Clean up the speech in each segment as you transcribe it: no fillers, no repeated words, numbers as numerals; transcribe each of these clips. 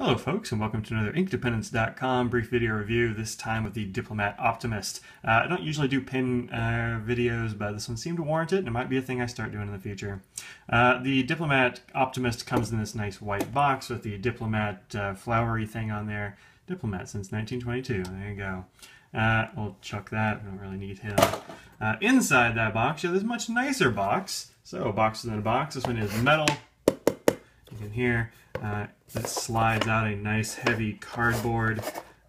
Hello folks, and welcome to another InkDependence.com brief video review, this time with the Diplomat Optimist. I don't usually do pin videos, but this one seemed to warrant it, and it might be a thing I start doing in the future. The Diplomat Optimist comes in this nice white box with the Diplomat flowery thing on there. Diplomat since 1922, there you go. We'll chuck that, we don't really need him. Inside that box, you have this much nicer box. So, box within a box. This one is metal. You can hear it slides out a nice heavy cardboard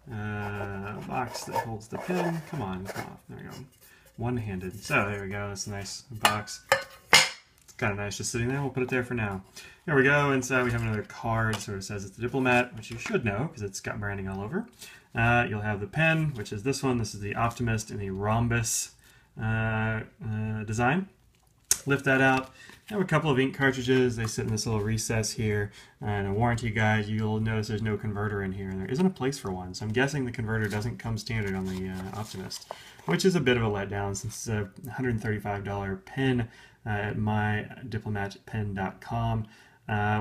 box that holds the pen. Come on, come off. There we go. One-handed. So there we go. That's a nice box. It's kind of nice just sitting there. We'll put it there for now. Here we go. Inside we have another card. Sort of says it's the Diplomat, which you should know because it's got branding all over. You'll have the pen, which is this one. This is the Optimist in the rhombus design. Lift that out. I have a couple of ink cartridges. They sit in this little recess here. And a warranty guide, you'll notice there's no converter in here, and there isn't a place for one. So I'm guessing the converter doesn't come standard on the Optimist, which is a bit of a letdown since it's a $135 pen at mydiplomatpen.com,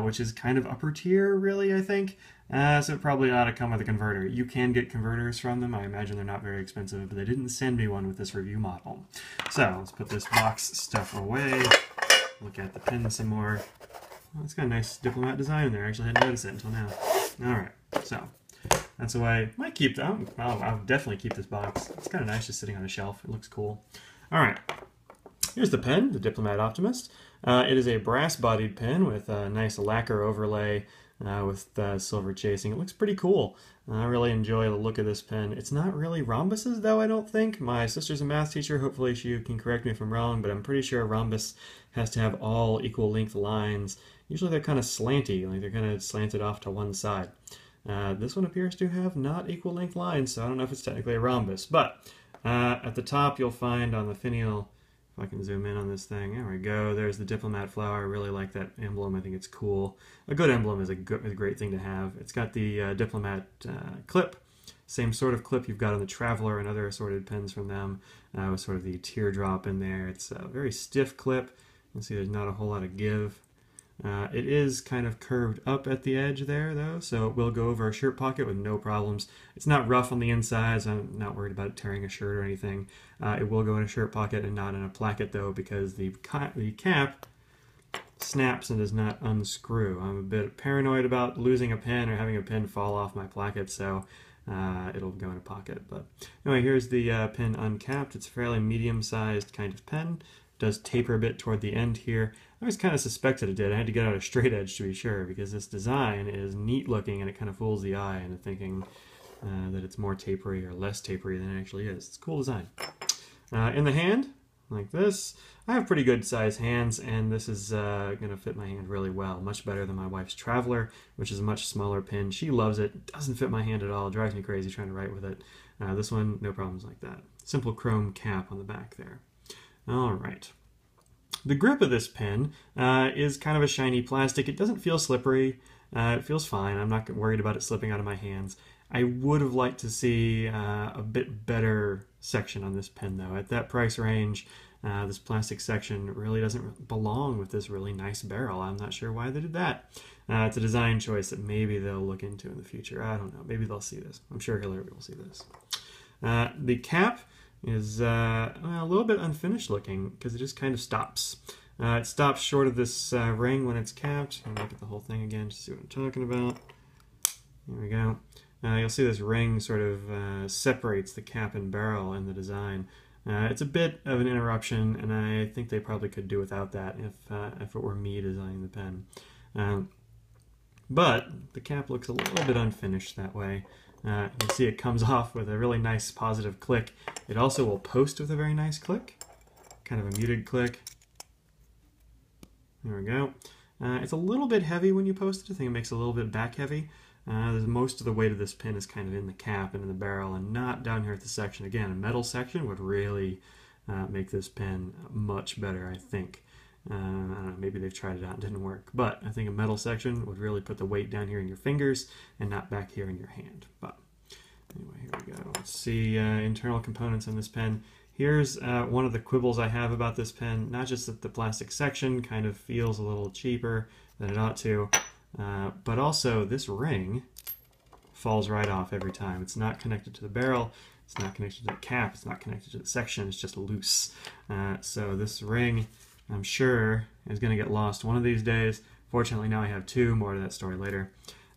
which is kind of upper tier, really, I think. So it probably ought to come with a converter. You can get converters from them. I imagine they're not very expensive, but they didn't send me one with this review model. So let's put this box stuff away. Look at the pen some more. Oh, it's got a nice Diplomat design in there. I actually hadn't noticed it until now. Alright, so that's the way. Might keep that. I'll definitely keep this box. It's kind of nice just sitting on a shelf. It looks cool. Alright, here's the pen, the Diplomat Optimist. It is a brass-bodied pen with a nice lacquer overlay with silver chasing. It looks pretty cool. I really enjoy the look of this pen. It's not really rhombuses, though, I don't think. My sister's a math teacher. Hopefully she can correct me if I'm wrong, but I'm pretty sure a rhombus has to have all equal length lines. Usually they're kind of slanty, like they're kind of slanted off to one side. This one appears to have not equal length lines, so I don't know if it's technically a rhombus. But at the top you'll find on the finial, if I can zoom in on this thing, there we go, there's the Diplomat flower. I really like that emblem. I think it's cool. A good emblem is a great thing to have. It's got the Diplomat Clip, same sort of clip you've got on the Traveler and other assorted pens from them, with sort of the teardrop in there. It's a very stiff clip. You can see there's not a whole lot of give. It is kind of curved up at the edge there, though, so it will go over a shirt pocket with no problems. It's not rough on the inside, so I'm not worried about it tearing a shirt or anything. It will go in a shirt pocket and not in a placket, though, because the cap snaps and does not unscrew. I'm a bit paranoid about losing a pen or having a pen fall off my placket, so it'll go in a pocket. But anyway, here's the pen uncapped. It's a fairly medium-sized kind of pen. It does taper a bit toward the end here. I always kind of suspected it did. I had to get out a straight edge to be sure, because this design is neat looking and it kind of fools the eye into thinking that it's more tapery or less tapery than it actually is. It's a cool design. In the hand, like this, I have pretty good size hands, and this is going to fit my hand really well. Much better than my wife's Traveler, which is a much smaller pen. She loves it. It doesn't fit my hand at all. It drives me crazy trying to write with it. This one, no problems like that. Simple chrome cap on the back there. Alright. The grip of this pen is kind of a shiny plastic. It doesn't feel slippery. It feels fine. I'm not worried about it slipping out of my hands. I would have liked to see a bit better section on this pen, though. At that price range, this plastic section really doesn't belong with this really nice barrel. I'm not sure why they did that. It's a design choice that maybe they'll look into in the future. I don't know. Maybe they'll see this. I'm sure Hillary will see this. The cap is a little bit unfinished looking because it just kind of stops. It stops short of this ring when it's capped. I'll look at the whole thing again to see what I'm talking about. There we go. You'll see this ring sort of separates the cap and barrel in the design. It's a bit of an interruption, and I think they probably could do without that if it were me designing the pen. But the cap looks a little bit unfinished that way. You can see it comes off with a really nice positive click. It also will post with a very nice click, kind of a muted click. There we go. It's a little bit heavy when you post it. I think it makes it a little bit back heavy. Most of the weight of this pen is kind of in the cap and in the barrel and not down here at the section. Again, a metal section would really make this pen much better, I think. I don't know, maybe they've tried it out and didn't work, but I think a metal section would really put the weight down here in your fingers and not back here in your hand. But anyway, here we go. Let's see internal components on this pen. Here's one of the quibbles I have about this pen. Not just that the plastic section kind of feels a little cheaper than it ought to, but also this ring falls right off every time. It's not connected to the barrel, it's not connected to the cap, it's not connected to the section, it's just loose. So this ring, I'm sure, is going to get lost one of these days. Fortunately, now I have two, more to that story later.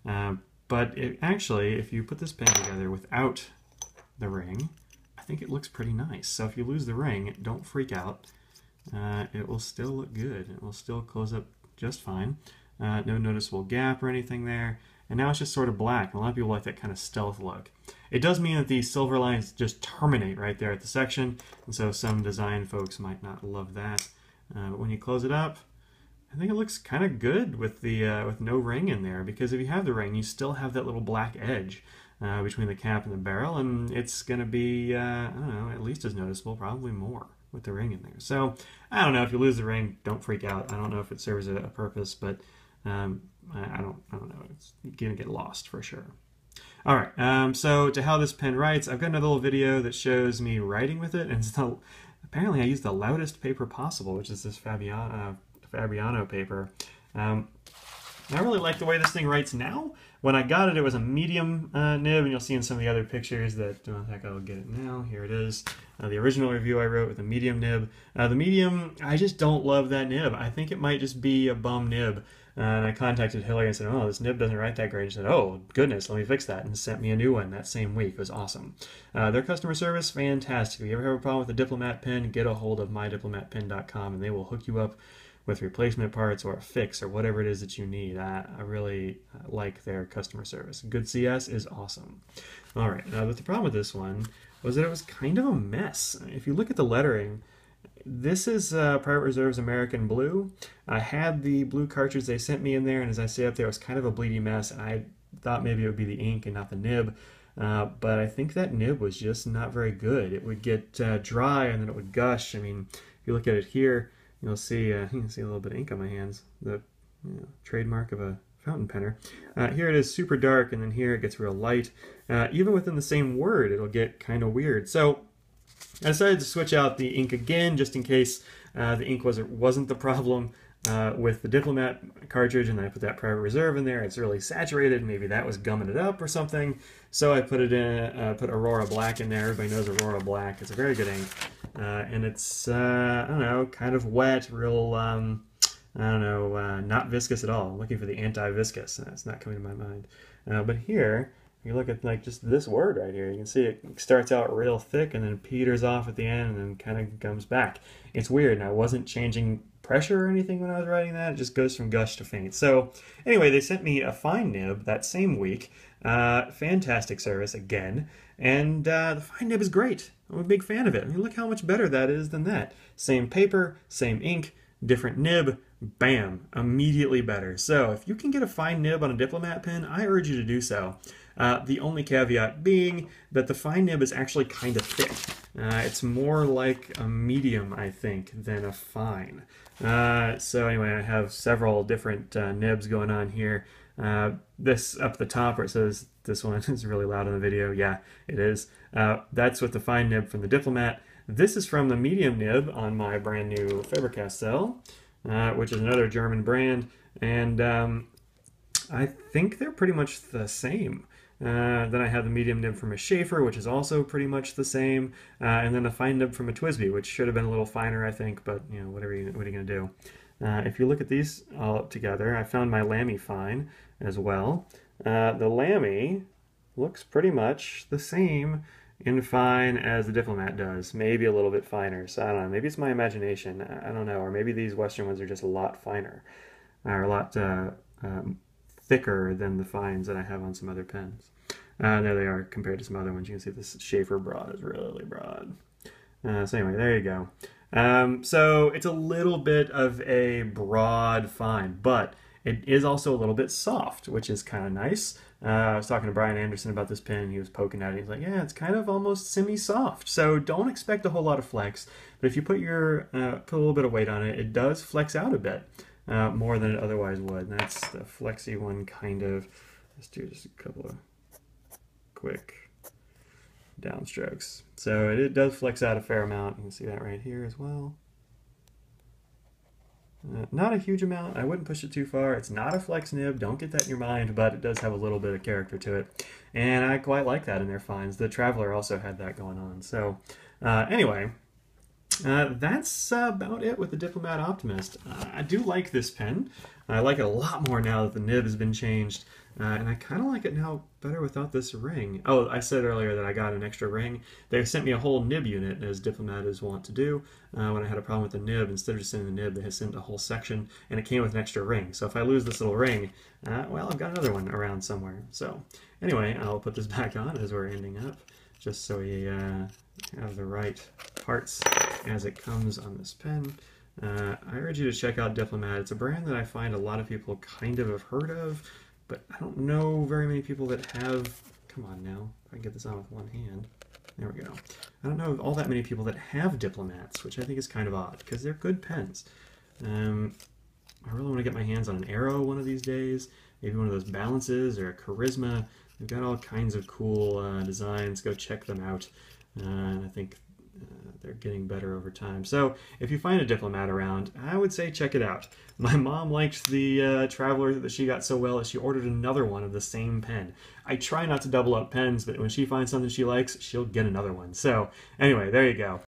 But actually, if you put this pen together without the ring, I think it looks pretty nice. So if you lose the ring, don't freak out. It will still look good. It will still close up just fine. No noticeable gap or anything there. And now it's just sort of black. A lot of people like that kind of stealth look. It does mean that these silver lines just terminate right there at the section, and so some design folks might not love that. But when you close it up, I think it looks kind of good with the with no ring in there, because if you have the ring, you still have that little black edge between the cap and the barrel, and it's going to be, I don't know, at least as noticeable, probably more with the ring in there. So I don't know, if you lose the ring, don't freak out. I don't know if it serves a purpose, but I don't know. It's going to get lost for sure. All right, so to how this pen writes, I've got another little video that shows me writing with it, and apparently I used the loudest paper possible, which is this Fabriano paper. I really like the way this thing writes now. When I got it, it was a medium nib, and you'll see in some of the other pictures that, heck, I'll get it now. Here it is. The original review I wrote with a medium nib. The medium, I just don't love that nib. I think it might just be a bum nib. And I contacted Hillary and said, oh, this nib doesn't write that great. She said, oh, goodness, let me fix that, and sent me a new one that same week. It was awesome. Their customer service, fantastic. If you ever have a problem with a Diplomat pen, get a hold of mydiplomatpen.com, and they will hook you up with replacement parts or a fix or whatever it is that you need. I really like their customer service. Good CS is awesome. All right, but the problem with this one was that it was kind of a mess. If you look at the lettering, this is Private Reserve's American Blue. I had the blue cartridge they sent me in there, and as I say up there, it was kind of a bleedy mess, and I thought maybe it would be the ink and not the nib. But I think that nib was just not very good. It would get dry, and then it would gush. I mean, if you look at it here, you'll see you can see a little bit of ink on my hands. The trademark of a fountain penner. Here it is super dark, and then here it gets real light. Even within the same word, it'll get kind of weird. So I decided to switch out the ink again, just in case the ink wasn't the problem with the Diplomat cartridge, and I put that Private Reserve in there. It's really saturated. Maybe that was gumming it up or something. So I put it in, put Aurora Black in there. Everybody knows Aurora Black. It's a very good ink, and it's I don't know, kind of wet, real I don't know, not viscous at all. I'm looking for the anti-viscous. It's not coming to my mind. But here, you look at like just this word right here, you can see it starts out real thick and then peters off at the end and then kind of comes back. It's weird, and I wasn't changing pressure or anything when I was writing that. It just goes from gush to faint. So anyway, they sent me a fine nib that same week. Fantastic service again, and the fine nib is great. I'm a big fan of it. I mean, look how much better that is than that. Same paper, same ink, different nib, bam, immediately better. So if you can get a fine nib on a Diplomat pen, I urge you to do so. The only caveat being that the fine nib is actually kind of thick. It's more like a medium, I think, than a fine. So anyway, I have several different nibs going on here. This up the top where it says this one is really loud in the video. Yeah, it is. That's with the fine nib from the Diplomat. This is from the medium nib on my brand new Faber-Castell, which is another German brand. And I think they're pretty much the same. Then I have the medium nib from a Schaefer, which is also pretty much the same, and then a fine nib from a Twisby, which should have been a little finer, I think, but you know, what are you going to do? If you look at these all together, I found my Lamy fine as well. The Lamy looks pretty much the same in fine as the Diplomat does, maybe a little bit finer. So I don't know, maybe it's my imagination, I don't know, or maybe these Western ones are just a lot finer, or a lot thicker than the fines that I have on some other pens. There they are compared to some other ones. You can see this Schaefer broad is really broad. So anyway, there you go. So it's a little bit of a broad fine, but it is also a little bit soft, which is kind of nice. I was talking to Brian Anderson about this pen. He was poking at it. He's like, yeah, it's kind of almost semi-soft. So don't expect a whole lot of flex. But if you put a little bit of weight on it, it does flex out a bit. More than it otherwise would. And that's the flexy one, kind of. Let's do just a couple of quick downstrokes. So it does flex out a fair amount. You can see that right here as well. Not a huge amount. I wouldn't push it too far. It's not a flex nib. Don't get that in your mind, but it does have a little bit of character to it. And I quite like that in their finds. The Traveler also had that going on. So anyway, that's about it with the Diplomat Optimist. I do like this pen. I like it a lot more now that the nib has been changed. And I kind of like it now better without this ring. Oh, I said earlier that I got an extra ring. They sent me a whole nib unit, as diplomats want to do. When I had a problem with the nib, instead of just sending the nib, they had sent a whole section, and it came with an extra ring. So if I lose this little ring, well, I've got another one around somewhere. So anyway, I'll put this back on as we're ending up, just so we have the right parts as it comes on this pen. I urge you to check out Diplomat. It's a brand that I find a lot of people kind of have heard of, but I don't know very many people that have. Come on now, if I can get this on with one hand. There we go. I don't know all that many people that have Diplomats, which I think is kind of odd, because they're good pens. I really want to get my hands on an Arrow one of these days, maybe one of those Balances or a Charisma. They've got all kinds of cool designs. Go check them out. And I think they're getting better over time. So if you find a Diplomat around, I would say check it out. My mom liked the Traveler that she got so well that she ordered another one of the same pen. I try not to double up pens, but when she finds something she likes, she'll get another one. So anyway, there you go.